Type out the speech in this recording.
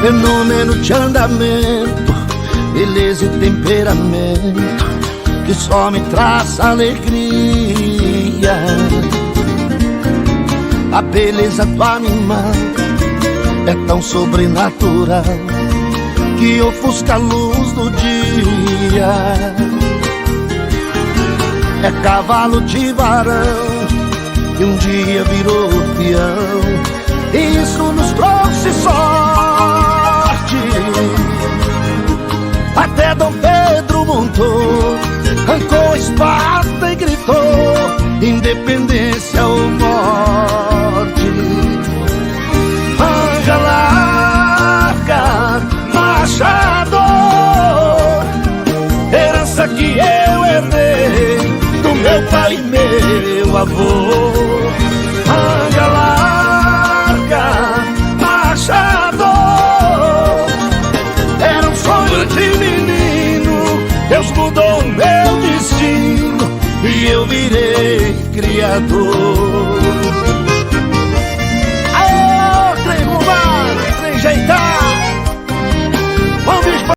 fenômeno de andamento, beleza e temperamento que só me traz alegria. A beleza do animal é tão sobrenatural que ofusca a luz do dia. É cavalo de varão que um dia virou peão, e isso nos trouxe sorte. Até Dom Pedro montou, arrancou a espada e gritou: independência ou morte. Anja larga, machado, herança que eu herdei do meu pai e meu avô. Anja larga, machado, era um sonho de menino, Deus mudou o meu destino e eu virei criador.